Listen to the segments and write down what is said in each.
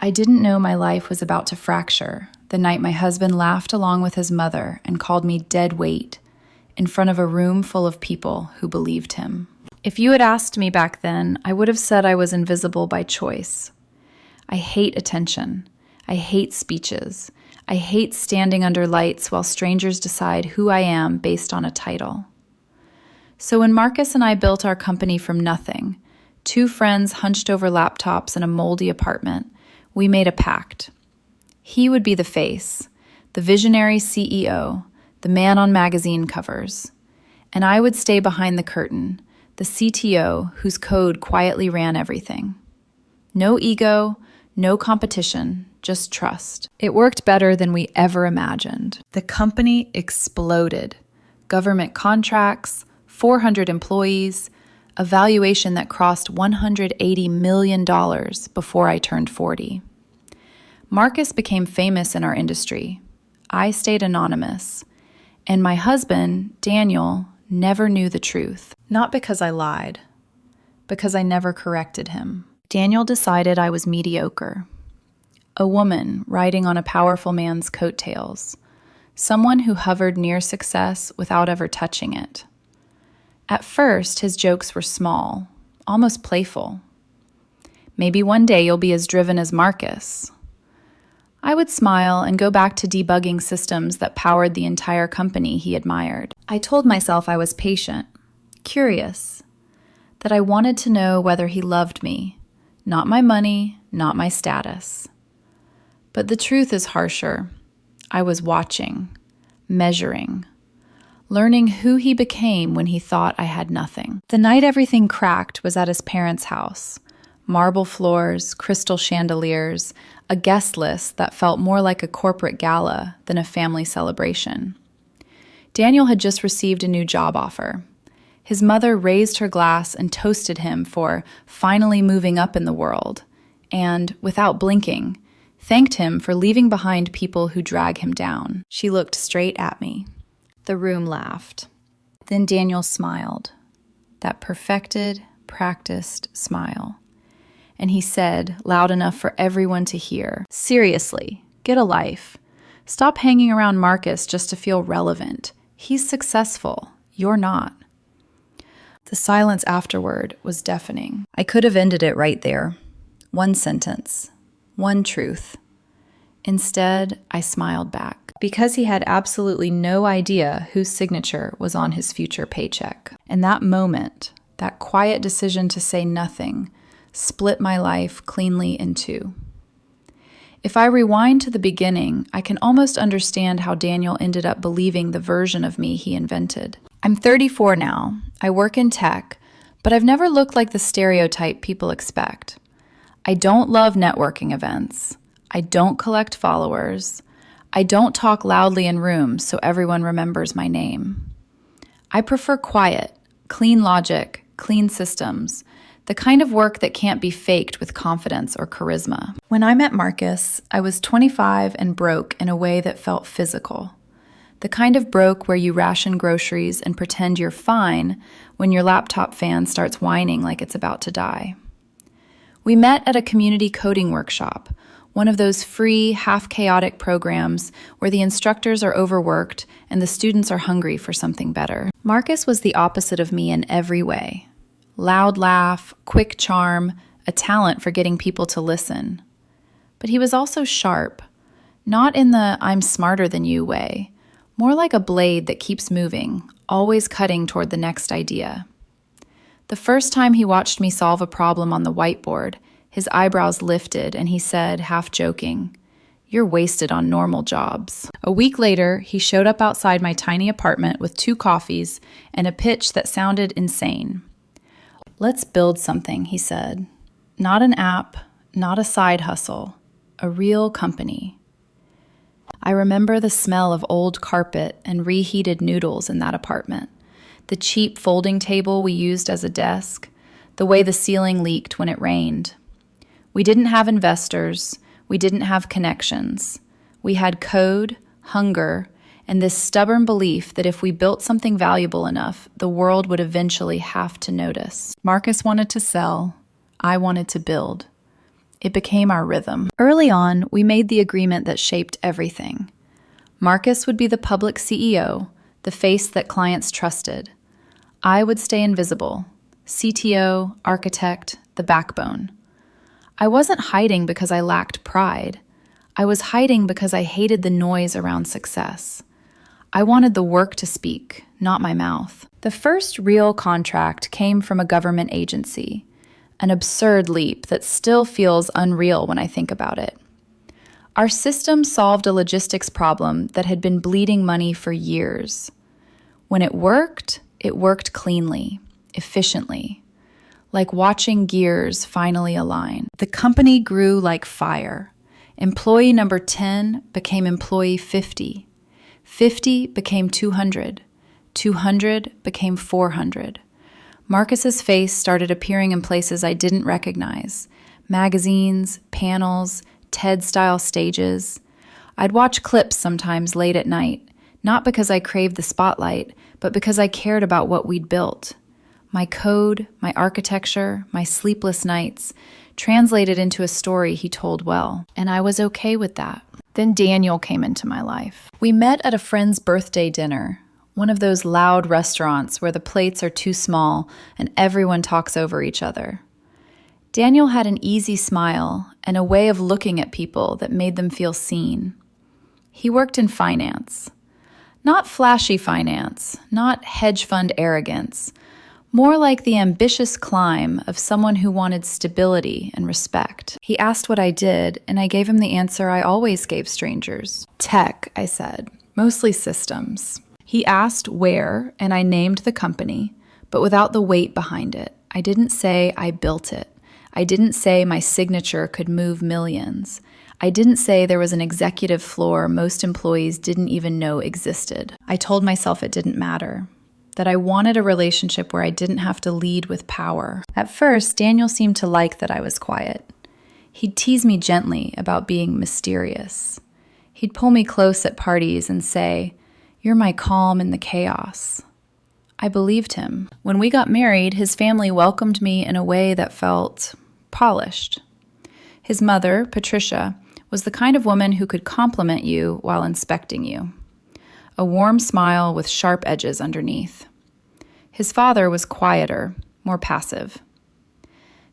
I didn't know my life was about to fracture the night my husband laughed along with his mother and called me dead weight in front of a room full of people who believed him. If you had asked me back then, I would have said I was invisible by choice. I hate attention. I hate speeches. I hate standing under lights while strangers decide who I am based on a title. So when Marcus and I built our company from nothing, two friends hunched over laptops in a moldy apartment, we made a pact. He would be the face, the visionary CEO, the man on magazine covers, and I would stay behind the curtain, the CTO whose code quietly ran everything. No ego, no competition, just trust. It worked better than we ever imagined. The company exploded. Government contracts, 400 employees, a valuation that crossed $180 million before I turned 40. Marcus became famous in our industry. I stayed anonymous. And my husband, Daniel, never knew the truth. Not because I lied, because I never corrected him. Daniel decided I was mediocre. A woman riding on a powerful man's coattails. Someone who hovered near success without ever touching it. At first, his jokes were small, almost playful. Maybe one day you'll be as driven as Marcus. I would smile and go back to debugging systems that powered the entire company he admired. I told myself I was patient, curious, that I wanted to know whether he loved me, not my money, not my status. But the truth is harsher. I was watching, measuring, learning who he became when he thought I had nothing. The night everything cracked was at his parents' house. Marble floors, crystal chandeliers, a guest list that felt more like a corporate gala than a family celebration. Daniel had just received a new job offer. His mother raised her glass and toasted him for finally moving up in the world, and, without blinking, thanked him for leaving behind people who drag him down. She looked straight at me. The room laughed. Then Daniel smiled, that perfected, practiced smile. And he said, loud enough for everyone to hear, "Seriously, get a life. Stop hanging around Marcus just to feel relevant. He's successful. You're not." The silence afterward was deafening. I could have ended it right there. One sentence. One truth. Instead, I smiled back, because he had absolutely no idea whose signature was on his future paycheck. And that moment, that quiet decision to say nothing, split my life cleanly in two. If I rewind to the beginning, I can almost understand how Daniel ended up believing the version of me he invented. I'm 34 now. I work in tech, but I've never looked like the stereotype people expect. I don't love networking events. I don't collect followers. I don't talk loudly in rooms so everyone remembers my name. I prefer quiet, clean logic, clean systems, the kind of work that can't be faked with confidence or charisma. When I met Marcus, I was 25 and broke in a way that felt physical. The kind of broke where you ration groceries and pretend you're fine when your laptop fan starts whining like it's about to die. We met at a community coding workshop, one of those free, half-chaotic programs where the instructors are overworked and the students are hungry for something better. Marcus was the opposite of me in every way. Loud laugh, quick charm, a talent for getting people to listen. But he was also sharp, not in the "I'm smarter than you" way, more like a blade that keeps moving, always cutting toward the next idea. The first time he watched me solve a problem on the whiteboard, his eyebrows lifted and he said, half joking, "You're wasted on normal jobs." A week later, he showed up outside my tiny apartment with 2 coffees and a pitch that sounded insane. "Let's build something," he said. "Not an app, not a side hustle, a real company." I remember the smell of old carpet and reheated noodles in that apartment, the cheap folding table we used as a desk, the way the ceiling leaked when it rained. We didn't have investors, we didn't have connections. We had code, hunger, and this stubborn belief that if we built something valuable enough, the world would eventually have to notice. Marcus wanted to sell, I wanted to build. It became our rhythm. Early on, we made the agreement that shaped everything. Marcus would be the public CEO, the face that clients trusted. I would stay invisible, CTO, architect, the backbone. I wasn't hiding because I lacked pride. I was hiding because I hated the noise around success. I wanted the work to speak, not my mouth. The first real contract came from a government agency, an absurd leap that still feels unreal when I think about it. Our system solved a logistics problem that had been bleeding money for years. When it worked cleanly, efficiently, like watching gears finally align. The company grew like fire. Employee number 10 became employee 50. 50 became 200. 200 became 400. Marcus's face started appearing in places I didn't recognize. Magazines, panels, TED-style stages. I'd watch clips sometimes late at night, not because I craved the spotlight, but because I cared about what we'd built. My code, my architecture, my sleepless nights translated into a story he told well, and I was okay with that. Then Daniel came into my life. We met at a friend's birthday dinner, one of those loud restaurants where the plates are too small and everyone talks over each other. Daniel had an easy smile and a way of looking at people that made them feel seen. He worked in finance. Not flashy finance, not hedge fund arrogance, more like the ambitious climb of someone who wanted stability and respect. He asked what I did, and I gave him the answer I always gave strangers. Tech, I said, mostly systems. He asked where, and I named the company, but without the weight behind it. I didn't say I built it. I didn't say my signature could move millions. I didn't say there was an executive floor most employees didn't even know existed. I told myself it didn't matter, that I wanted a relationship where I didn't have to lead with power. At first, Daniel seemed to like that I was quiet. He'd tease me gently about being mysterious. He'd pull me close at parties and say, "You're my calm in the chaos." I believed him. When we got married, his family welcomed me in a way that felt polished. His mother, Patricia, was the kind of woman who could compliment you while inspecting you. A warm smile with sharp edges underneath. His father was quieter, more passive.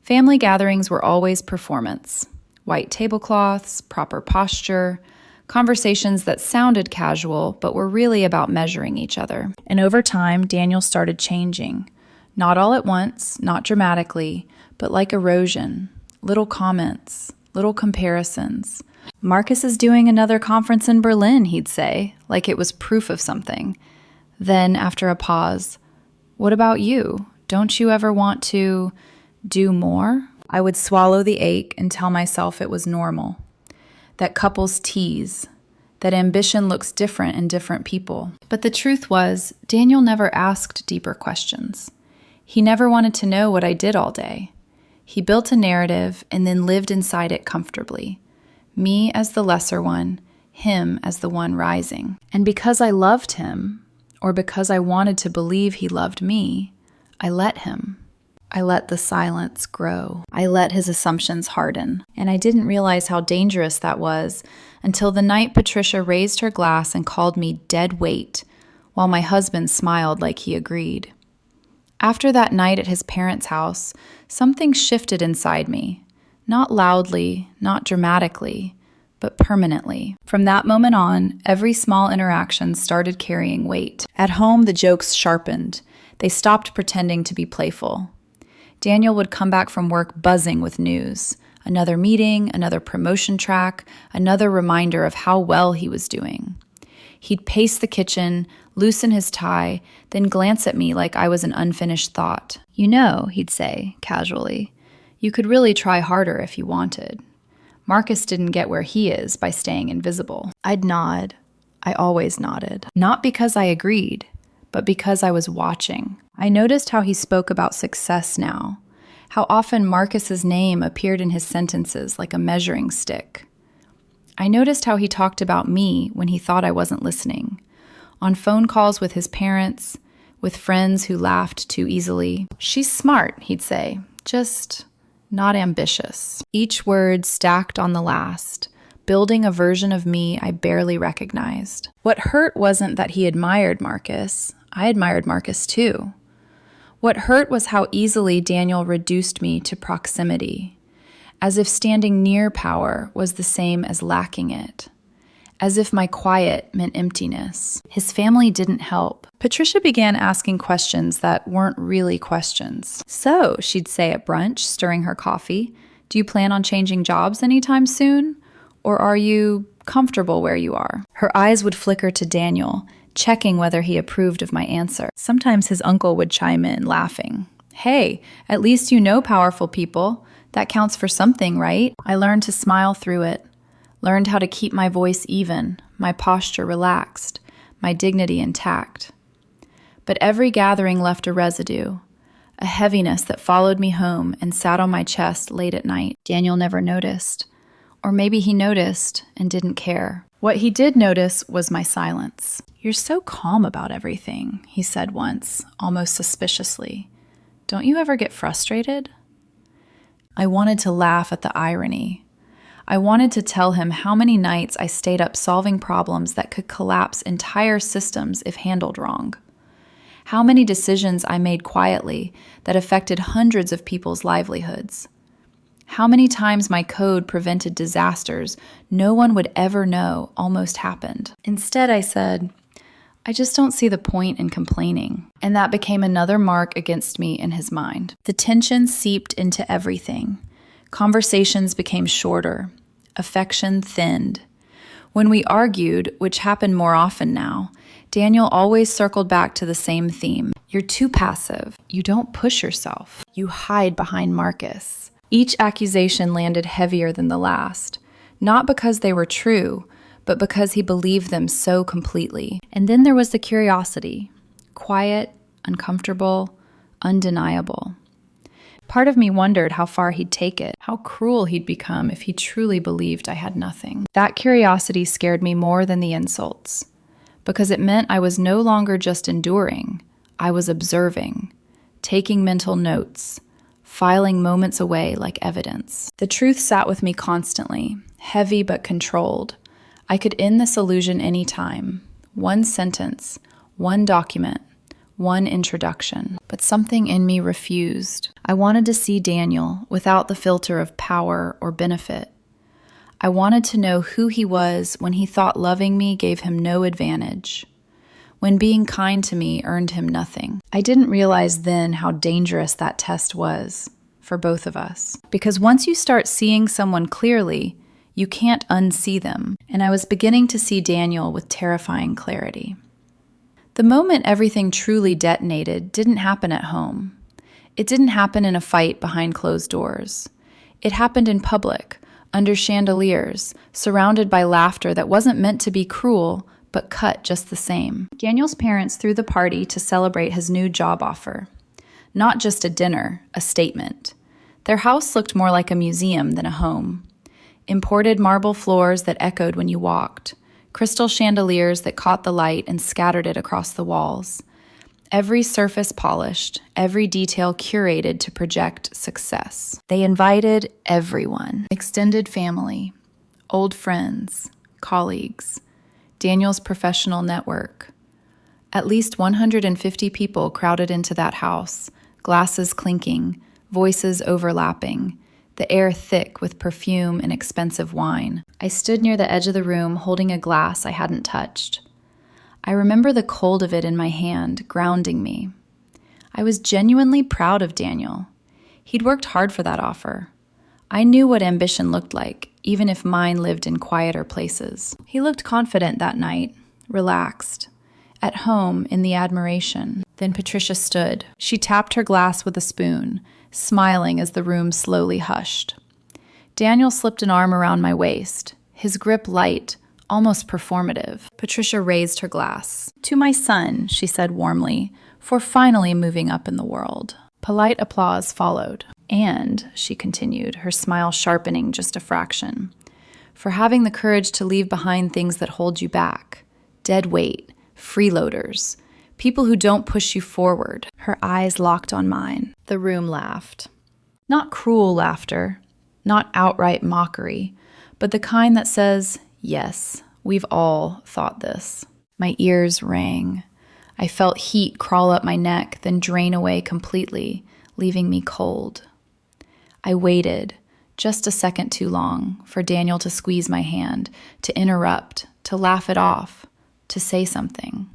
Family gatherings were always performance. White tablecloths, proper posture, conversations that sounded casual but were really about measuring each other. And over time, Daniel started changing. Not all at once, not dramatically, but like erosion. Little comments, little comparisons. "Marcus is doing another conference in Berlin," he'd say, like it was proof of something. Then, after a pause, "What about you? Don't you ever want to do more?" I would swallow the ache and tell myself it was normal. That couples tease, that ambition looks different in different people. But the truth was, Daniel never asked deeper questions. He never wanted to know what I did all day. He built a narrative and then lived inside it comfortably. Me as the lesser one, him as the one rising. And because I loved him, or because I wanted to believe he loved me, I let him. I let the silence grow. I let his assumptions harden. And I didn't realize how dangerous that was until the night Patricia raised her glass and called me dead weight, while my husband smiled like he agreed. After that night at his parents' house, something shifted inside me. Not loudly, not dramatically, but permanently. From that moment on, every small interaction started carrying weight. At home, the jokes sharpened. They stopped pretending to be playful. Daniel would come back from work buzzing with news. Another meeting, another promotion track, another reminder of how well he was doing. He'd pace the kitchen, loosen his tie, then glance at me like I was an unfinished thought. "You know," he'd say, casually, "you could really try harder if you wanted." Marcus didn't get where he is by staying invisible. I'd nod. I always nodded. Not because I agreed, but because I was watching. I noticed how he spoke about success now, how often Marcus's name appeared in his sentences like a measuring stick. I noticed how he talked about me when he thought I wasn't listening, on phone calls with his parents, with friends who laughed too easily. "She's smart," he'd say, "just not ambitious. Each word stacked on the last, building a version of me I barely recognized. What hurt wasn't that he admired Marcus. I admired Marcus too. What hurt was how easily Daniel reduced me to proximity, as if standing near power was the same as lacking it, as if my quiet meant emptiness. His family didn't help. Patricia began asking questions that weren't really questions. "So," she'd say at brunch, stirring her coffee, "do you plan on changing jobs anytime soon? Or are you comfortable where you are?" Her eyes would flicker to Daniel, checking whether he approved of my answer. Sometimes his uncle would chime in, laughing. "Hey, at least you know powerful people. That counts for something, right?" I learned to smile through it, learned how to keep my voice even, my posture relaxed, my dignity intact. But every gathering left a residue, a heaviness that followed me home and sat on my chest late at night. Daniel never noticed. Or maybe he noticed and didn't care. What he did notice was my silence. "You're so calm about everything," he said once, almost suspiciously. "Don't you ever get frustrated?" I wanted to laugh at the irony. I wanted to tell him how many nights I stayed up solving problems that could collapse entire systems if handled wrong. How many decisions I made quietly that affected hundreds of people's livelihoods. How many times my code prevented disasters no one would ever know almost happened. Instead, I said, "I just don't see the point in complaining." And that became another mark against me in his mind. The tension seeped into everything. Conversations became shorter. Affection thinned. When we argued, which happened more often now, Daniel always circled back to the same theme. "You're too passive. You don't push yourself. You hide behind Marcus." Each accusation landed heavier than the last, not because they were true, but because he believed them so completely. And then there was the curiosity, quiet, uncomfortable, undeniable. Part of me wondered how far he'd take it, how cruel he'd become if he truly believed I had nothing. That curiosity scared me more than the insults, because it meant I was no longer just enduring, I was observing, taking mental notes, filing moments away like evidence. The truth sat with me constantly, heavy but controlled. I could end this illusion any time. One sentence, one document, one introduction. But something in me refused. I wanted to see Daniel without the filter of power or benefit. I wanted to know who he was when he thought loving me gave him no advantage, when being kind to me earned him nothing. I didn't realize then how dangerous that test was for both of us. Because once you start seeing someone clearly, you can't unsee them. And I was beginning to see Daniel with terrifying clarity. The moment everything truly detonated didn't happen at home. It didn't happen in a fight behind closed doors. It happened in public, under chandeliers, surrounded by laughter that wasn't meant to be cruel, but cut just the same. Daniel's parents threw the party to celebrate his new job offer. Not just a dinner, a statement. Their house looked more like a museum than a home. Imported marble floors that echoed when you walked. Crystal chandeliers that caught the light and scattered it across the walls. Every surface polished, every detail curated to project success. They invited everyone. Extended family, old friends, colleagues, Daniel's professional network. At least 150 people crowded into that house, glasses clinking, voices overlapping, the air thick with perfume and expensive wine. I stood near the edge of the room holding a glass I hadn't touched. I remember the cold of it in my hand, grounding me. I was genuinely proud of Daniel. He'd worked hard for that offer. I knew what ambition looked like, even if mine lived in quieter places. He looked confident that night, relaxed, at home in the admiration. Then Patricia stood. She tapped her glass with a spoon, smiling as the room slowly hushed. Daniel slipped an arm around my waist, his grip light, almost performative. Patricia raised her glass. "To my son," she said warmly, "for finally moving up in the world." Polite applause followed. "And," she continued, her smile sharpening just a fraction, "for having the courage to leave behind things that hold you back. Dead weight, freeloaders, people who don't push you forward." Her eyes locked on mine. The room laughed. Not cruel laughter, not outright mockery, but the kind that says, yes, we've all thought this. My ears rang. I felt heat crawl up my neck, then drain away completely, leaving me cold. I waited, just a second too long, for Daniel to squeeze my hand, to interrupt, to laugh it off, to say something.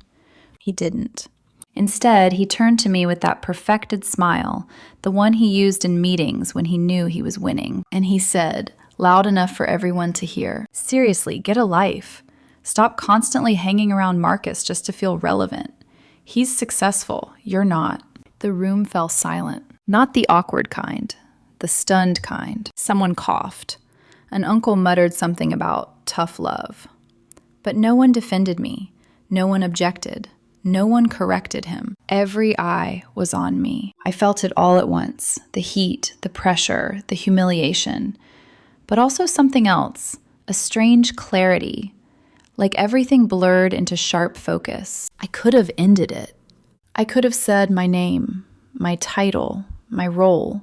He didn't. Instead, he turned to me with that perfected smile, the one he used in meetings when he knew he was winning, and he said, loud enough for everyone to hear, seriously, get a life. Stop constantly hanging around Marcus just to feel relevant. He's successful, you're not. The room fell silent. Not the awkward kind, the stunned kind. Someone coughed. An uncle muttered something about tough love. But no one defended me. No one objected. No one corrected him. Every eye was on me. I felt it all at once, the heat, the pressure, the humiliation, but also something else, a strange clarity, like everything blurred into sharp focus. I could have ended it. I could have said my name, my title, my role.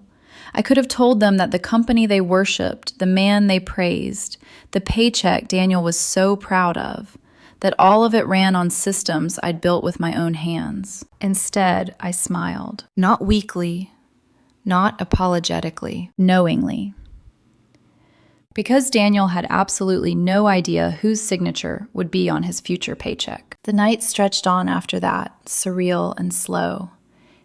I could have told them that the company they worshipped, the man they praised, the paycheck Daniel was so proud of, that all of it ran on systems I'd built with my own hands. Instead, I smiled. Not weakly, not apologetically, knowingly. Because Daniel had absolutely no idea whose signature would be on his future paycheck. The night stretched on after that, surreal and slow.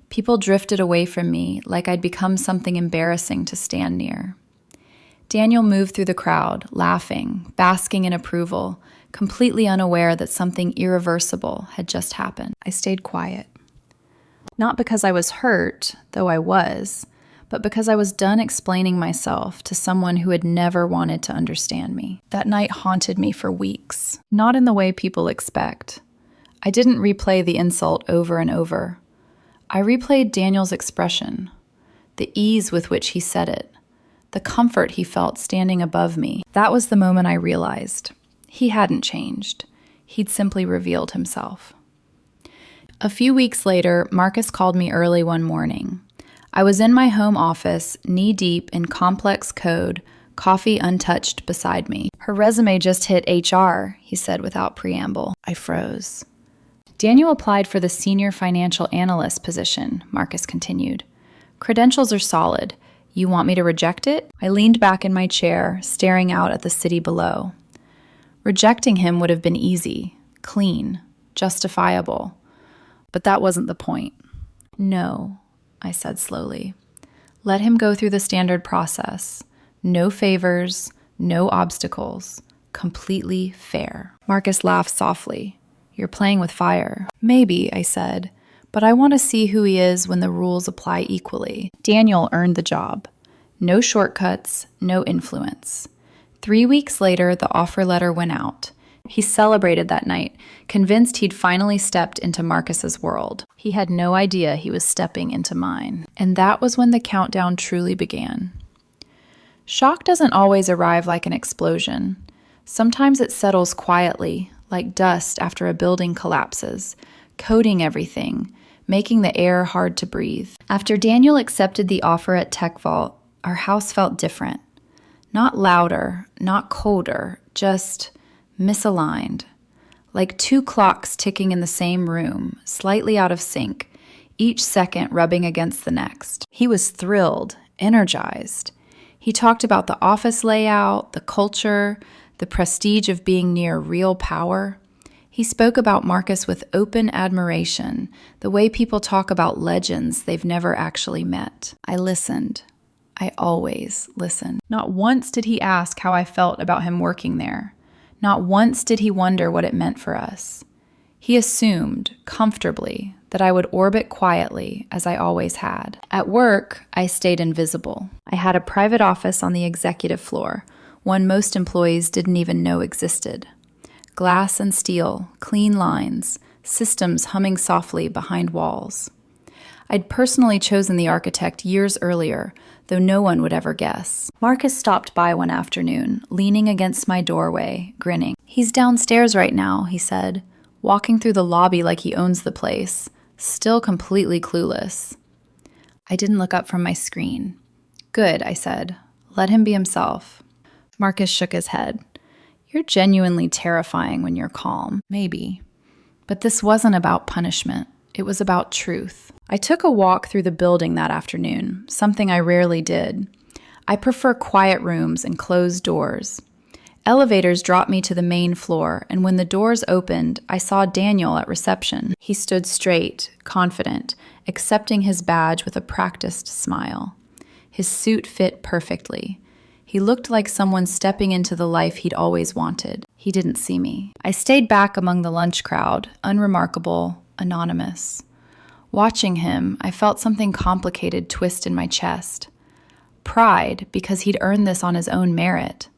People drifted away from me like I'd become something embarrassing to stand near. Daniel moved through the crowd, laughing, basking in approval, completely unaware that something irreversible had just happened. I stayed quiet. Not because I was hurt, though I was, but because I was done explaining myself to someone who had never wanted to understand me. That night haunted me for weeks, not in the way people expect. I didn't replay the insult over and over. I replayed Daniel's expression, the ease with which he said it, the comfort he felt standing above me. That was the moment I realized. He hadn't changed. He'd simply revealed himself. A few weeks later, Marcus called me early one morning. I was in my home office, knee-deep in complex code, coffee untouched beside me. Her resume just hit HR, he said without preamble. I froze. Daniel applied for the senior financial analyst position, Marcus continued. Credentials are solid. You want me to reject it? I leaned back in my chair, staring out at the city below. Rejecting him would have been easy, clean, justifiable. But that wasn't the point. No, I said slowly. Let him go through the standard process. No favors, no obstacles. Completely fair. Marcus laughed softly. You're playing with fire. Maybe, I said, but I want to see who he is when the rules apply equally. Daniel earned the job. No shortcuts, no influence. 3 weeks later, the offer letter went out. He celebrated that night, convinced he'd finally stepped into Marcus's world. He had no idea he was stepping into mine. And that was when the countdown truly began. Shock doesn't always arrive like an explosion. Sometimes it settles quietly, like dust after a building collapses, coating everything, making the air hard to breathe. After Daniel accepted the offer at Tech Vault, our house felt different. Not louder, not colder, just misaligned. Like two clocks ticking in the same room, slightly out of sync, each second rubbing against the next. He was thrilled, energized. He talked about the office layout, the culture, the prestige of being near real power. He spoke about Marcus with open admiration, the way people talk about legends they've never actually met. I listened. I always listen. Not once did he ask how I felt about him working there. Not once did he wonder what it meant for us. He assumed, comfortably, that I would orbit quietly, as I always had. At work, I stayed invisible. I had a private office on the executive floor, one most employees didn't even know existed. Glass and steel, clean lines, systems humming softly behind walls. I'd personally chosen the architect years earlier, though no one would ever guess. Marcus stopped by one afternoon, leaning against my doorway, grinning. He's downstairs right now, he said, walking through the lobby like he owns the place, still completely clueless. I didn't look up from my screen. Good, I said. Let him be himself. Marcus shook his head. You're genuinely terrifying when you're calm. Maybe. But this wasn't about punishment. It was about truth. I took a walk through the building that afternoon, something I rarely did. I prefer quiet rooms and closed doors. Elevators dropped me to the main floor, and when the doors opened, I saw Daniel at reception. He stood straight, confident, accepting his badge with a practiced smile. His suit fit perfectly. He looked like someone stepping into the life he'd always wanted. He didn't see me. I stayed back among the lunch crowd, unremarkable, anonymous. Watching him, I felt something complicated twist in my chest. Pride, because he'd earned this on his own merit.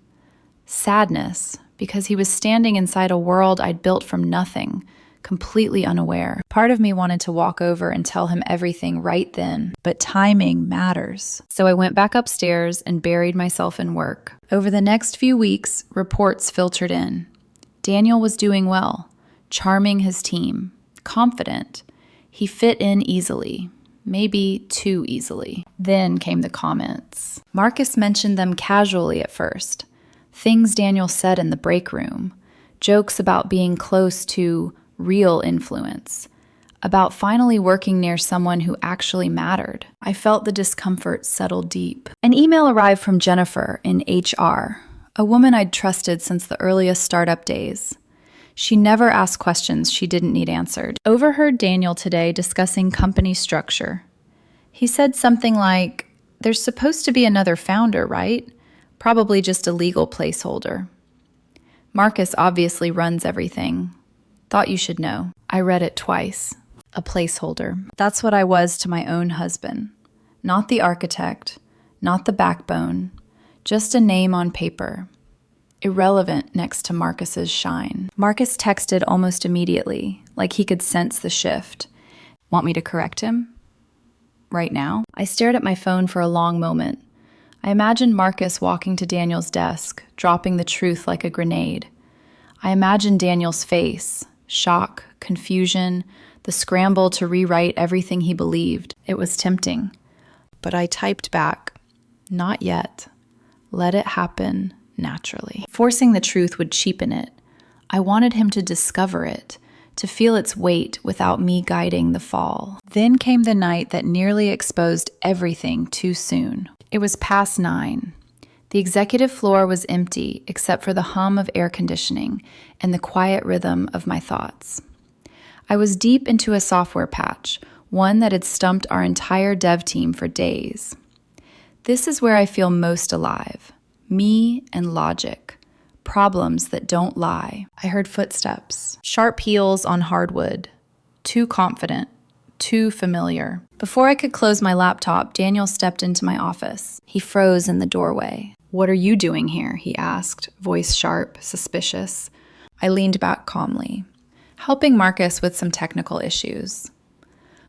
Sadness, because he was standing inside a world I'd built from nothing, completely unaware. Part of me wanted to walk over and tell him everything right then, but timing matters. So I went back upstairs and buried myself in work. Over the next few weeks, reports filtered in. Daniel was doing well, charming his team, confident. He fit in easily, maybe too easily. Then came the comments. Marcus mentioned them casually at first. Things Daniel said in the break room, jokes about being close to real influence, about finally working near someone who actually mattered. I felt the discomfort settle deep. An email arrived from Jennifer in HR, a woman I'd trusted since the earliest startup days. She never asked questions she didn't need answered. Overheard Daniel today discussing company structure. He said something like, "There's supposed to be another founder, right? Probably just a legal placeholder. Marcus obviously runs everything. Thought you should know." I read it twice. A placeholder. That's what I was to my own husband. Not the architect, not the backbone, just a name on paper. Irrelevant next to Marcus's shine. Marcus texted almost immediately, like he could sense the shift. Want me to correct him? Right now? I stared at my phone for a long moment. I imagined Marcus walking to Daniel's desk, dropping the truth like a grenade. I imagined Daniel's face, shock, confusion, the scramble to rewrite everything he believed. It was tempting. But I typed back, "Not yet. Let it happen naturally." Forcing the truth would cheapen it. I wanted him to discover it, to feel its weight without me guiding the fall. Then came the night that nearly exposed everything too soon. It was past 9. The executive floor was empty except for the hum of air conditioning and the quiet rhythm of my thoughts. I was deep into a software patch, one that had stumped our entire dev team for days. This is where I feel most alive. Me and logic. Problems that don't lie. I heard footsteps. Sharp heels on hardwood. Too confident. Too familiar. Before I could close my laptop, Daniel stepped into my office. He froze in the doorway. "What are you doing here?" he asked, voice sharp, suspicious. I leaned back calmly. "Helping Marcus with some technical issues."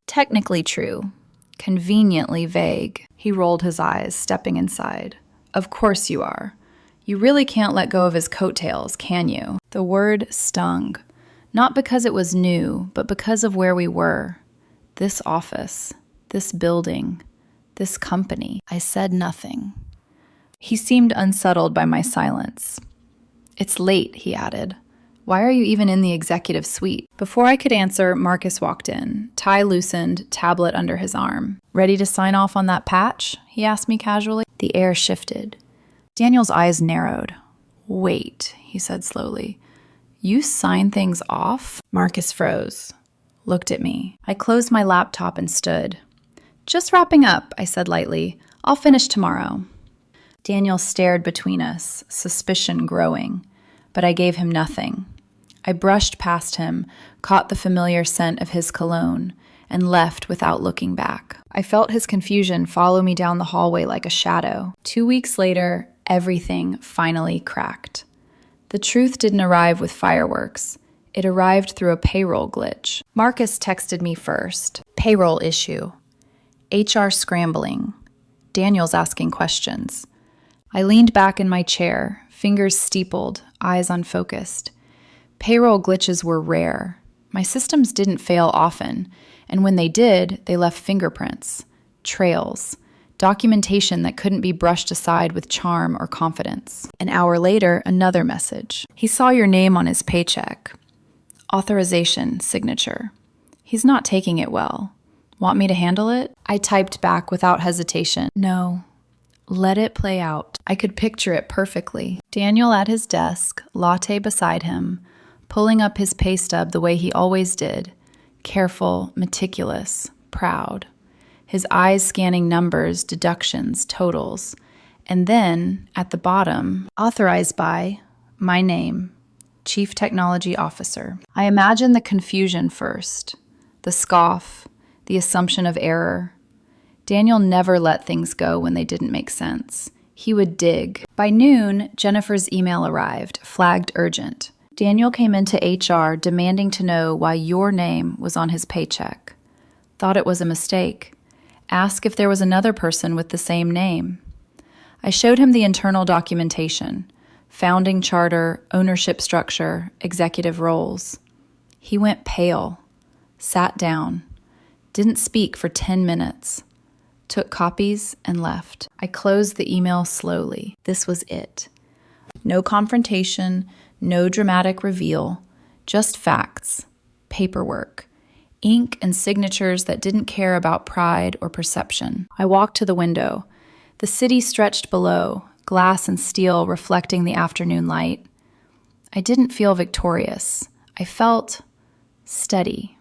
Technically true. Conveniently vague. He rolled his eyes, stepping inside. "Of course you are. You really can't let go of his coattails, can you?" The word stung. Not because it was new, but because of where we were. This office, this building, this company. I said nothing. He seemed unsettled by my silence. "It's late," he added. "Why are you even in the executive suite?" Before I could answer, Marcus walked in, tie loosened, tablet under his arm. "Ready to sign off on that patch?" he asked me casually. The air shifted. Daniel's eyes narrowed. "Wait," he said slowly. "You sign things off?" Marcus froze. Looked at me. I closed my laptop and stood. "Just wrapping up," I said lightly. "I'll finish tomorrow." Daniel stared between us, suspicion growing, but I gave him nothing. I brushed past him, caught the familiar scent of his cologne, and left without looking back. I felt his confusion follow me down the hallway like a shadow. 2 weeks later, everything finally cracked. The truth didn't arrive with fireworks. It arrived through a payroll glitch. Marcus texted me first. Payroll issue. HR scrambling. Daniel's asking questions. I leaned back in my chair, fingers steepled, eyes unfocused. Payroll glitches were rare. My systems didn't fail often, and when they did, they left fingerprints, trails, Documentation that couldn't be brushed aside with charm or confidence. An hour later, another message. He saw your name on his paycheck. Authorization signature. He's not taking it well. Want me to handle it? I typed back without hesitation. No. Let it play out. I could picture it perfectly. Daniel at his desk, latte beside him, pulling up his pay stub the way he always did. Careful, meticulous, proud. His eyes scanning numbers, deductions, totals. And then, at the bottom, authorized by my name, Chief Technology Officer. I imagine the confusion first, the scoff, the assumption of error. Daniel never let things go when they didn't make sense. He would dig. By noon, Jennifer's email arrived, flagged urgent. Daniel came into HR demanding to know why your name was on his paycheck. Thought it was a mistake. Asked if there was another person with the same name. I showed him the internal documentation, founding charter, ownership structure, executive roles. He went pale, sat down, didn't speak for 10 minutes, took copies and left. I closed the email slowly. This was it. No confrontation, no dramatic reveal, just facts, paperwork, ink and signatures that didn't care about pride or perception. I walked to the window. The city stretched below, glass and steel reflecting the afternoon light. I didn't feel victorious. I felt steady.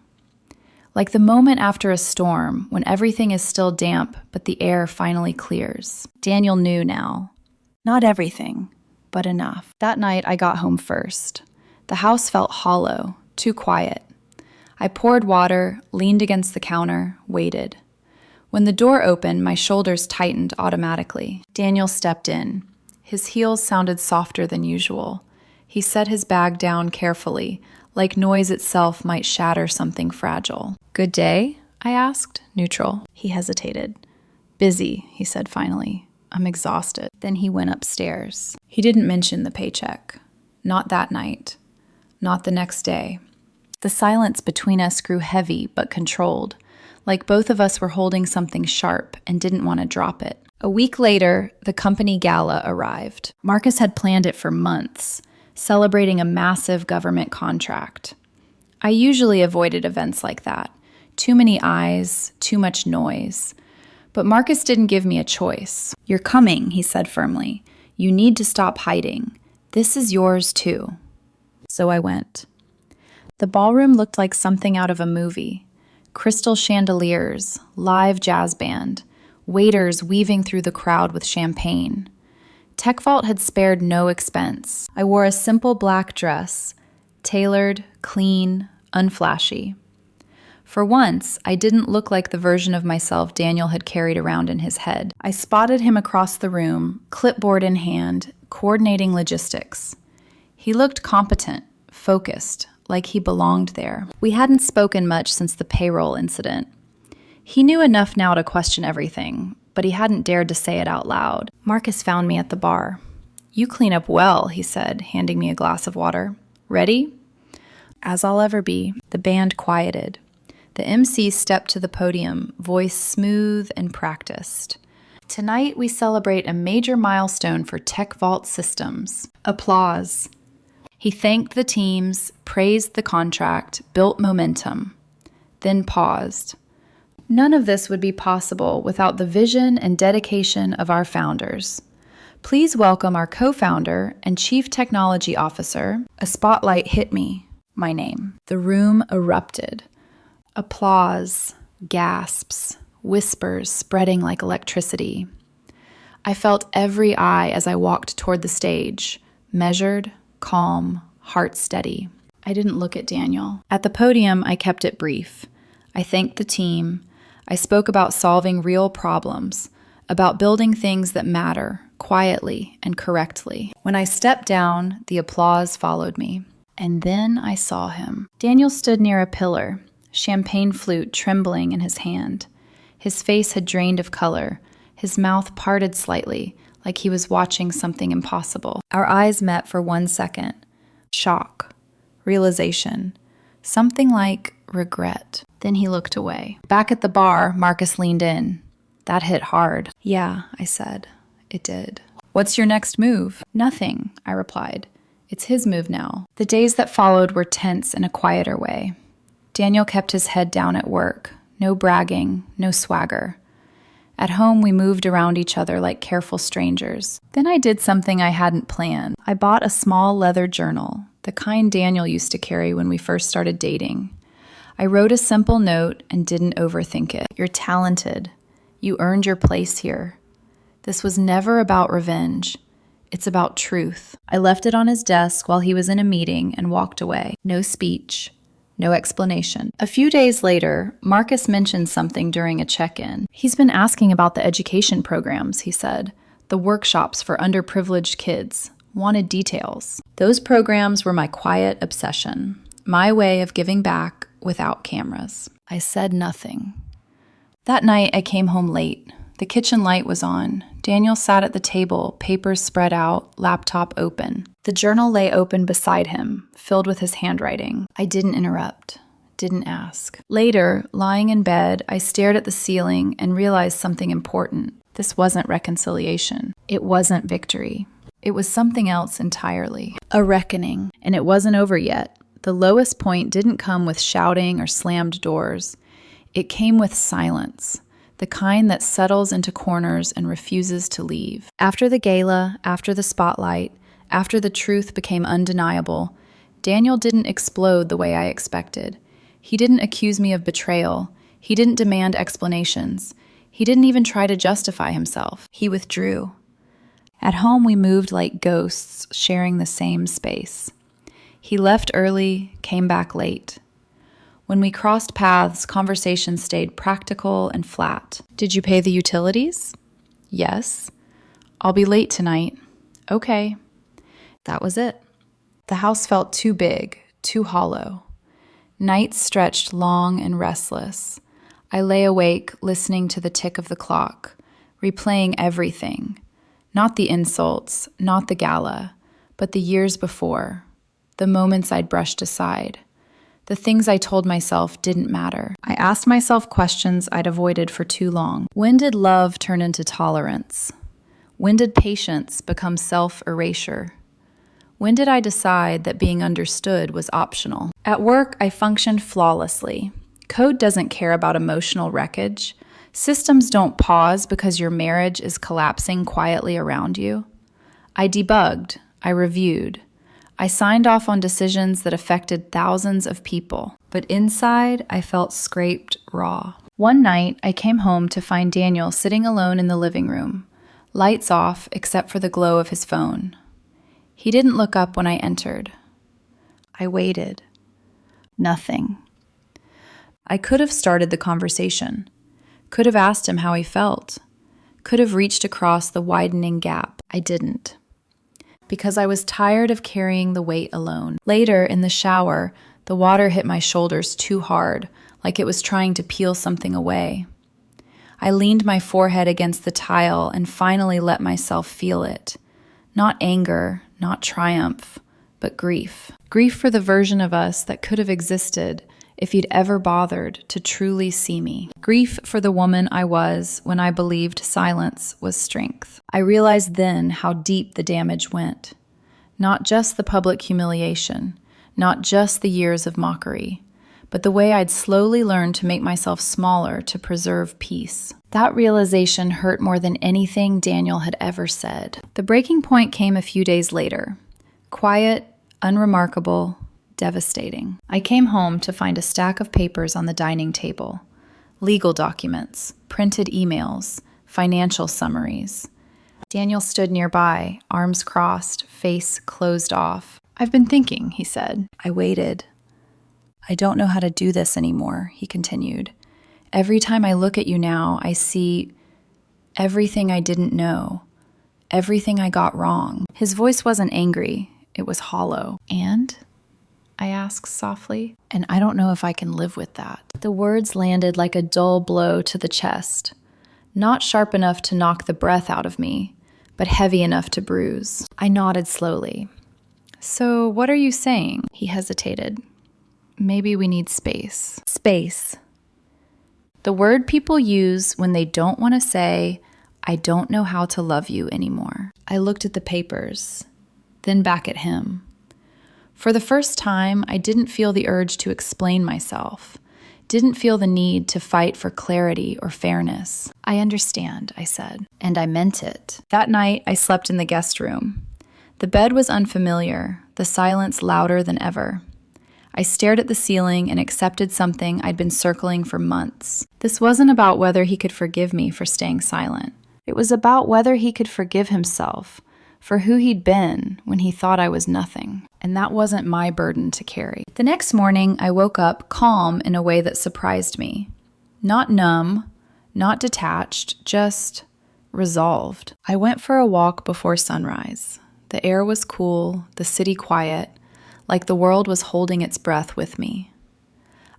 Like the moment after a storm, when everything is still damp, but the air finally clears. Daniel knew now. Not everything, but enough. That night, I got home first. The house felt hollow, too quiet. I poured water, leaned against the counter, waited. When the door opened, my shoulders tightened automatically. Daniel stepped in. His heels sounded softer than usual. He set his bag down carefully, like noise itself might shatter something fragile. Good day? I asked, neutral. He hesitated. Busy, he said finally. I'm exhausted. Then he went upstairs. He didn't mention the paycheck. Not that night. Not the next day. The silence between us grew heavy but controlled, like both of us were holding something sharp and didn't want to drop it. A week later, the company gala arrived. Marcus had planned it for months, celebrating a massive government contract. I usually avoided events like that. Too many eyes, too much noise. But Marcus didn't give me a choice. You're coming, he said firmly. You need to stop hiding. This is yours too. So I went. The ballroom looked like something out of a movie. Crystal chandeliers, live jazz band, waiters weaving through the crowd with champagne. Tech Vault had spared no expense. I wore a simple black dress, tailored, clean, unflashy. For once, I didn't look like the version of myself Daniel had carried around in his head. I spotted him across the room, clipboard in hand, coordinating logistics. He looked competent, focused, like he belonged there. We hadn't spoken much since the payroll incident. He knew enough now to question everything, but he hadn't dared to say it out loud. Marcus found me at the bar. You clean up well, he said, handing me a glass of water. Ready? As I'll ever be. The band quieted. The MC stepped to the podium, voice smooth and practiced. Tonight we celebrate a major milestone for Tech Vault systems. Applause. He thanked the teams, praised the contract, built momentum, then paused. None of this would be possible without the vision and dedication of our founders. Please welcome our co-founder and Chief Technology Officer. A spotlight hit me, my name. The room erupted. Applause, gasps, whispers spreading like electricity. I felt every eye as I walked toward the stage, measured, calm, heart steady. I didn't look at Daniel. At the podium, I kept it brief. I thanked the team. I spoke about solving real problems, about building things that matter, quietly and correctly. When I stepped down, the applause followed me. And then I saw him. Daniel stood near a pillar, champagne flute trembling in his hand. His face had drained of color, his mouth parted slightly, like he was watching something impossible. Our eyes met for 1 second. Shock, realization, something like regret. Then he looked away. Back at the bar, Marcus leaned in. That hit hard. Yeah, I said. It did. What's your next move? Nothing, I replied. It's his move now. The days that followed were tense in a quieter way. Daniel kept his head down at work. No bragging, no swagger. At home, we moved around each other like careful strangers. Then I did something I hadn't planned. I bought a small leather journal, the kind Daniel used to carry when we first started dating. I wrote a simple note and didn't overthink it. You're talented. You earned your place here. This was never about revenge. It's about truth. I left it on his desk while he was in a meeting and walked away. No speech. No explanation. A few days later, Marcus mentioned something during a check-in. He's been asking about the education programs, he said. The workshops for underprivileged kids. Wanted details. Those programs were my quiet obsession. My way of giving back without cameras. I said nothing. That night, I came home late. The kitchen light was on. Daniel sat at the table, papers spread out, laptop open. The journal lay open beside him, filled with his handwriting. I didn't interrupt, didn't ask. Later, lying in bed, I stared at the ceiling and realized something important. This wasn't reconciliation. It wasn't victory. It was something else entirely. A reckoning. And it wasn't over yet. The lowest point didn't come with shouting or slammed doors. It came with silence. The kind that settles into corners and refuses to leave. After the gala, after the spotlight, after the truth became undeniable, Daniel didn't explode the way I expected. He didn't accuse me of betrayal. He didn't demand explanations. He didn't even try to justify himself. He withdrew. At home, we moved like ghosts, sharing the same space. He left early, came back late. When we crossed paths, conversation stayed practical and flat. Did you pay the utilities? Yes. I'll be late tonight. Okay. That was it. The house felt too big, too hollow. Nights stretched long and restless. I lay awake, listening to the tick of the clock, replaying everything. Not the insults, not the gala, but the years before, the moments I'd brushed aside. The things I told myself didn't matter. I asked myself questions I'd avoided for too long. When did love turn into tolerance? When did patience become self-erasure? When did I decide that being understood was optional? At work, I functioned flawlessly. Code doesn't care about emotional wreckage. Systems don't pause because your marriage is collapsing quietly around you. I debugged. I reviewed. I signed off on decisions that affected thousands of people, but inside I felt scraped raw. One night, I came home to find Daniel sitting alone in the living room, lights off except for the glow of his phone. He didn't look up when I entered. I waited. Nothing. I could have started the conversation, could have asked him how he felt, could have reached across the widening gap. I didn't. Because I was tired of carrying the weight alone. Later, in the shower, the water hit my shoulders too hard, like it was trying to peel something away. I leaned my forehead against the tile and finally let myself feel it. Not anger, not triumph, but grief. Grief for the version of us that could have existed if he'd ever bothered to truly see me. Grief for the woman I was when I believed silence was strength. I realized then how deep the damage went. Not just the public humiliation, not just the years of mockery, but the way I'd slowly learned to make myself smaller to preserve peace. That realization hurt more than anything Daniel had ever said. The breaking point came a few days later. Quiet, unremarkable, devastating. I came home to find a stack of papers on the dining table. Legal documents, printed emails, financial summaries. Daniel stood nearby, arms crossed, face closed off. I've been thinking, he said. I waited. I don't know how to do this anymore, he continued. Every time I look at you now, I see everything I didn't know, everything I got wrong. His voice wasn't angry, it was hollow. And? I asked softly, and I don't know if I can live with that. The words landed like a dull blow to the chest, not sharp enough to knock the breath out of me, but heavy enough to bruise. I nodded slowly. So what are you saying? He hesitated. Maybe we need space. Space. The word people use when they don't want to say, "I don't know how to love you anymore." I looked at the papers, then back at him. For the first time, I didn't feel the urge to explain myself, didn't feel the need to fight for clarity or fairness. "I understand," I said, and I meant it. That night, I slept in the guest room. The bed was unfamiliar, the silence louder than ever. I stared at the ceiling and accepted something I'd been circling for months. This wasn't about whether he could forgive me for staying silent. It was about whether he could forgive himself for who he'd been when he thought I was nothing. And that wasn't my burden to carry. The next morning, I woke up calm in a way that surprised me. Not numb, not detached, just resolved. I went for a walk before sunrise. The air was cool, the city quiet, like the world was holding its breath with me.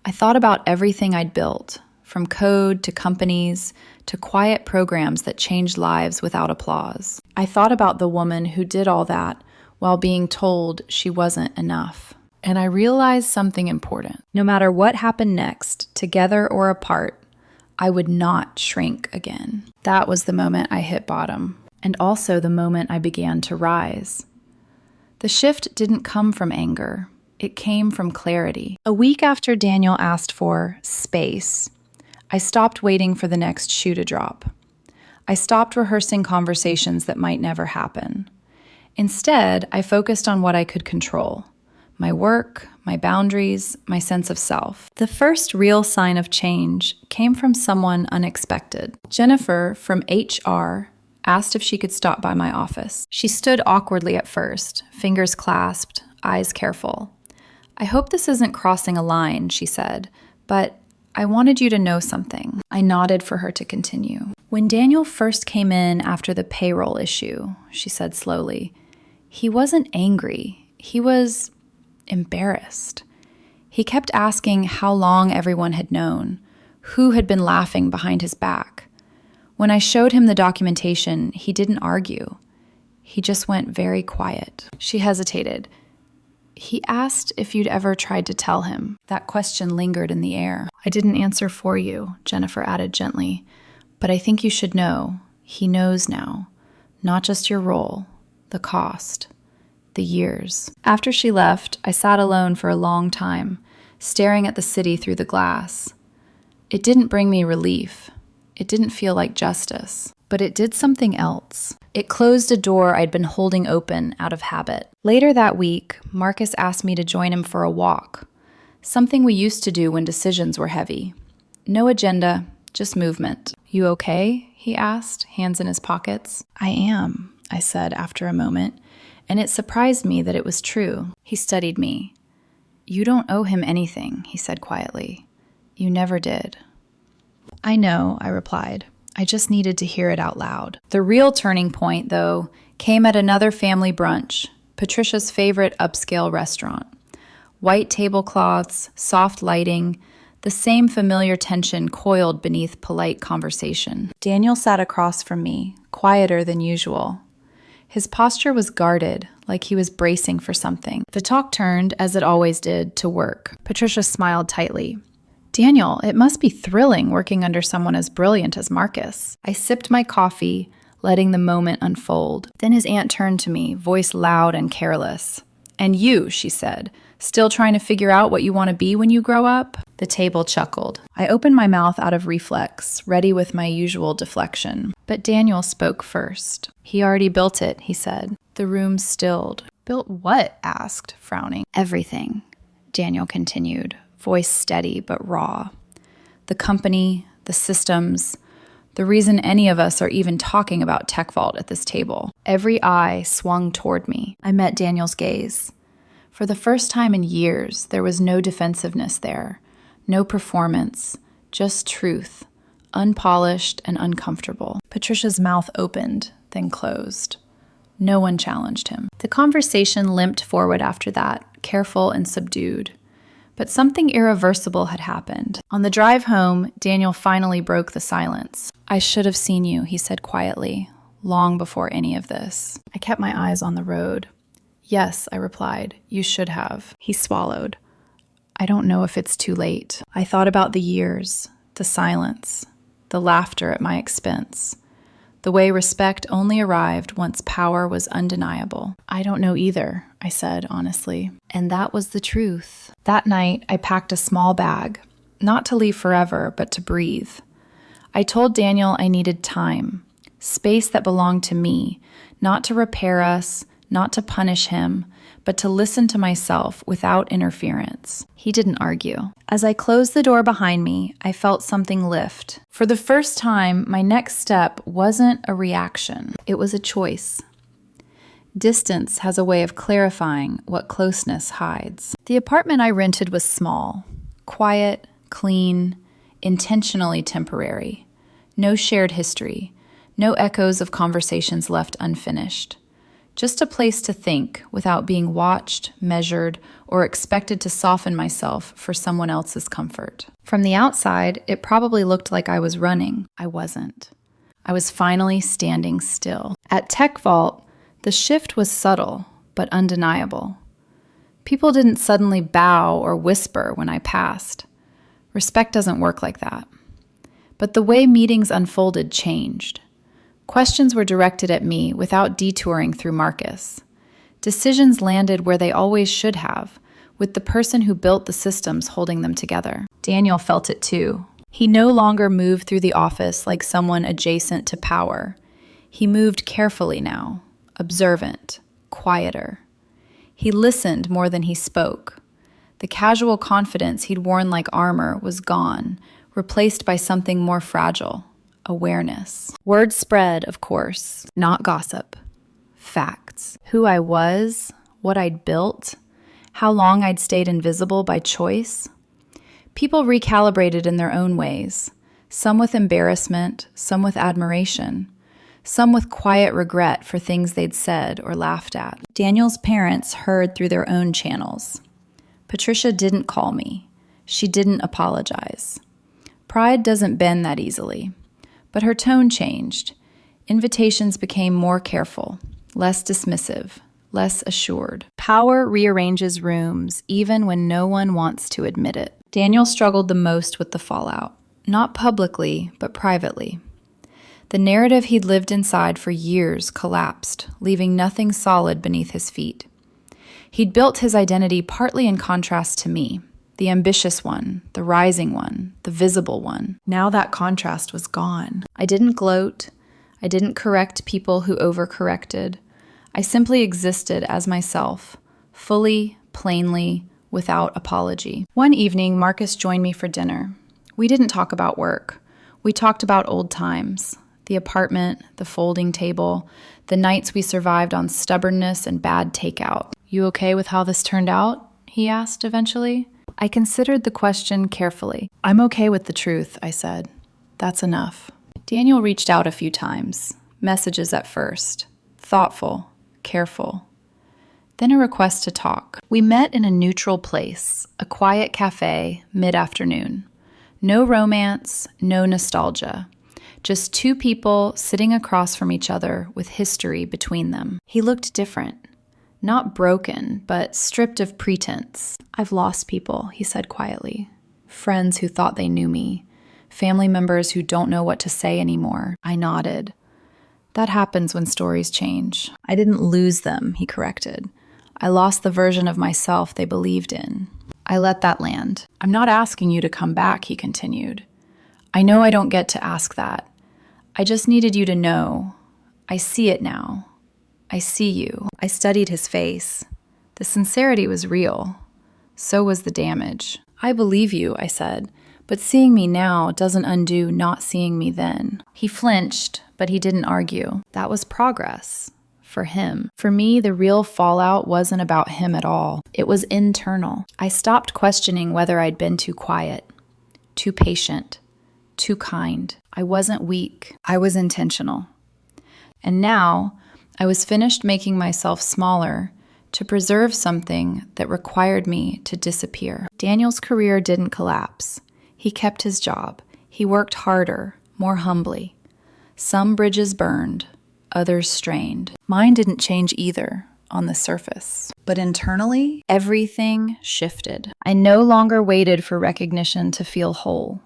I thought about everything I'd built, from code to companies to quiet programs that changed lives without applause. I thought about the woman who did all that while being told she wasn't enough. And I realized something important. No matter what happened next, together or apart, I would not shrink again. That was the moment I hit bottom, and also the moment I began to rise. The shift didn't come from anger. It came from clarity. A week after Daniel asked for space, I stopped waiting for the next shoe to drop. I stopped rehearsing conversations that might never happen. Instead, I focused on what I could control: my work, my boundaries, my sense of self. The first real sign of change came from someone unexpected. Jennifer from HR asked if she could stop by my office. She stood awkwardly at first, fingers clasped, eyes careful. "I hope this isn't crossing a line," she said, "but I wanted you to know something." I nodded for her to continue. "When Daniel first came in after the payroll issue," she said slowly, "he wasn't angry. He was embarrassed. He kept asking how long everyone had known, who had been laughing behind his back. When I showed him the documentation, he didn't argue. He just went very quiet." She hesitated. "He asked if you'd ever tried to tell him." That question lingered in the air. "I didn't answer for you," Jennifer added gently, "but I think you should know. He knows now. Not just your role, the cost, the years." After she left, I sat alone for a long time, staring at the city through the glass. It didn't bring me relief. It didn't feel like justice, but it did something else. It closed a door I'd been holding open out of habit. Later that week, Marcus asked me to join him for a walk, something we used to do when decisions were heavy. No agenda, just movement. "You okay?" he asked, hands in his pockets. "I am," I said after a moment, and it surprised me that it was true. He studied me. "You don't owe him anything," he said quietly. "You never did." "I know," I replied. I just needed to hear it out loud. The real turning point, though, came at another family brunch, Patricia's favorite upscale restaurant. White tablecloths, soft lighting, the same familiar tension coiled beneath polite conversation. Daniel sat across from me, quieter than usual. His posture was guarded, like he was bracing for something. The talk turned, as it always did, to work. Patricia smiled tightly. "Daniel, it must be thrilling working under someone as brilliant as Marcus." I sipped my coffee, letting the moment unfold. Then his aunt turned to me, voice loud and careless. "And you," she said, "still trying to figure out what you want to be when you grow up?" The table chuckled. I opened my mouth out of reflex, ready with my usual deflection. But Daniel spoke first. "He already built it," he said. The room stilled. "Built what?" asked, frowning. "Everything," Daniel continued, voice steady but raw. "The company, the systems, the reason any of us are even talking about Tech Vault at this table." Every eye swung toward me. I met Daniel's gaze. For the first time in years, there was no defensiveness there, no performance, just truth, unpolished and uncomfortable. Patricia's mouth opened, then closed. No one challenged him. The conversation limped forward after that, careful and subdued. But something irreversible had happened. On the drive home, Daniel finally broke the silence. "I should have seen you," he said quietly, long before any of this. I kept my eyes on the road. "Yes," I replied, "you should have." He swallowed. "I don't know if it's too late." I thought about the years, the silence, the laughter at my expense, the way respect only arrived once power was undeniable. I don't know either, I said honestly. And that was the truth. That night, I packed a small bag, not to leave forever, but to breathe. I told Daniel I needed time, space that belonged to me, not to repair us, not to punish him, but to listen to myself without interference. He didn't argue. As I closed the door behind me, I felt something lift. For the first time, my next step wasn't a reaction. It was a choice. Distance has a way of clarifying what closeness hides. The apartment I rented was small, quiet, clean, intentionally temporary. No shared history, no echoes of conversations left unfinished. Just a place to think without being watched, measured, or expected to soften myself for someone else's comfort. From the outside, it probably looked like I was running. I wasn't. I was finally standing still. At Tech Vault, the shift was subtle, but undeniable. People didn't suddenly bow or whisper when I passed. Respect doesn't work like that. But the way meetings unfolded changed. Questions were directed at me without detouring through Marcus. Decisions landed where they always should have, with the person who built the systems holding them together. Daniel felt it too. He no longer moved through the office like someone adjacent to power. He moved carefully now, observant, quieter. He listened more than he spoke. The casual confidence he'd worn like armor was gone, replaced by something more fragile. Awareness. Word spread, of course, not gossip. Facts. Who I was, what I'd built, how long I'd stayed invisible by choice. People recalibrated in their own ways, some with embarrassment, some with admiration, some with quiet regret for things they'd said or laughed at. Daniel's parents heard through their own channels. Patricia didn't call me. She didn't apologize. Pride doesn't bend that easily. But her tone changed. Invitations became more careful, less dismissive, less assured. Power rearranges rooms even when no one wants to admit it. Daniel struggled the most with the fallout, not publicly, but privately. The narrative he'd lived inside for years collapsed, leaving nothing solid beneath his feet. He'd built his identity partly in contrast to me. The ambitious one, the rising one, the visible one. Now that contrast was gone. I didn't gloat. I didn't correct people who overcorrected. I simply existed as myself, fully, plainly, without apology. One evening, Marcus joined me for dinner. We didn't talk about work. We talked about old times, the apartment, the folding table, the nights we survived on stubbornness and bad takeout. You okay with how this turned out? He asked eventually. I considered the question carefully. I'm okay with the truth, I said. That's enough. Daniel reached out a few times, messages at first, thoughtful, careful. Then a request to talk. We met in a neutral place, a quiet cafe, mid-afternoon. No romance, no nostalgia. Just two people sitting across from each other with history between them. He looked different. Not broken, but stripped of pretense. I've lost people, he said quietly. Friends who thought they knew me. Family members who don't know what to say anymore. I nodded. That happens when stories change. I didn't lose them, he corrected. I lost the version of myself they believed in. I let that land. I'm not asking you to come back, he continued. I know I don't get to ask that. I just needed you to know. I see it now. I see you. I studied his face. The sincerity was real. So was the damage. I believe you, I said, but seeing me now doesn't undo not seeing me then. He flinched, but he didn't argue. That was progress. For him. For me, the real fallout wasn't about him at all. It was internal. I stopped questioning whether I'd been too quiet, too patient, too kind. I wasn't weak. I was intentional. And now, I was finished making myself smaller to preserve something that required me to disappear. Daniel's career didn't collapse. He kept his job. He worked harder, more humbly. Some bridges burned, others strained. Mine didn't change either on the surface. But internally, everything shifted. I no longer waited for recognition to feel whole.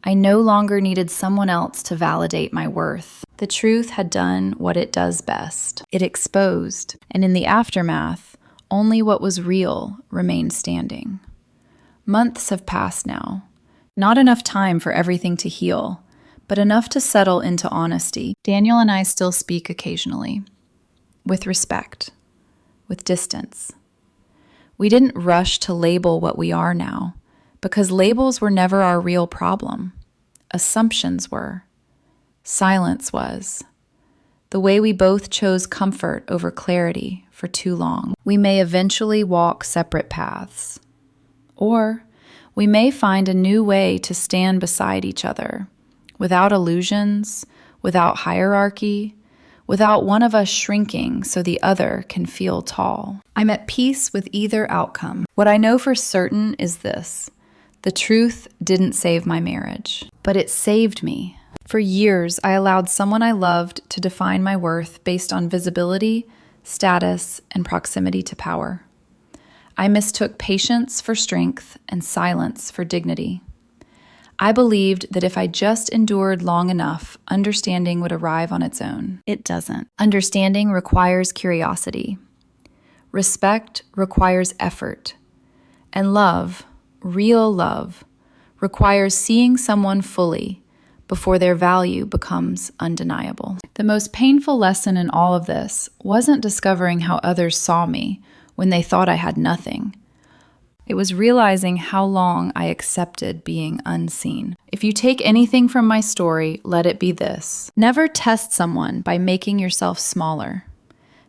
I no longer needed someone else to validate my worth. The truth had done what it does best. It exposed, and in the aftermath, only what was real remained standing. Months have passed now. Not enough time for everything to heal, but enough to settle into honesty. Daniel and I still speak occasionally, with respect, with distance. We didn't rush to label what we are now, because labels were never our real problem. Assumptions were. Silence was. The way we both chose comfort over clarity for too long. We may eventually walk separate paths. Or we may find a new way to stand beside each other, without illusions, without hierarchy, without one of us shrinking so the other can feel tall. I'm at peace with either outcome. What I know for certain is this: the truth didn't save my marriage, but it saved me. For years, I allowed someone I loved to define my worth based on visibility, status, and proximity to power. I mistook patience for strength and silence for dignity. I believed that if I just endured long enough, understanding would arrive on its own. It doesn't. Understanding requires curiosity. Respect requires effort. And love, real love, requires seeing someone fully before their value becomes undeniable. The most painful lesson in all of this wasn't discovering how others saw me when they thought I had nothing. It was realizing how long I accepted being unseen. If you take anything from my story, let it be this: never test someone by making yourself smaller.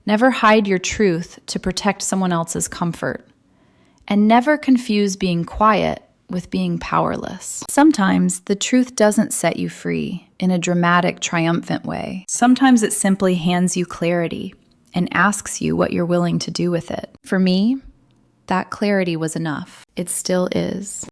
Never hide your truth to protect someone else's comfort. And never confuse being quiet with being powerless. Sometimes the truth doesn't set you free in a dramatic, triumphant way. Sometimes it simply hands you clarity and asks you what you're willing to do with it. For me, that clarity was enough. It still is.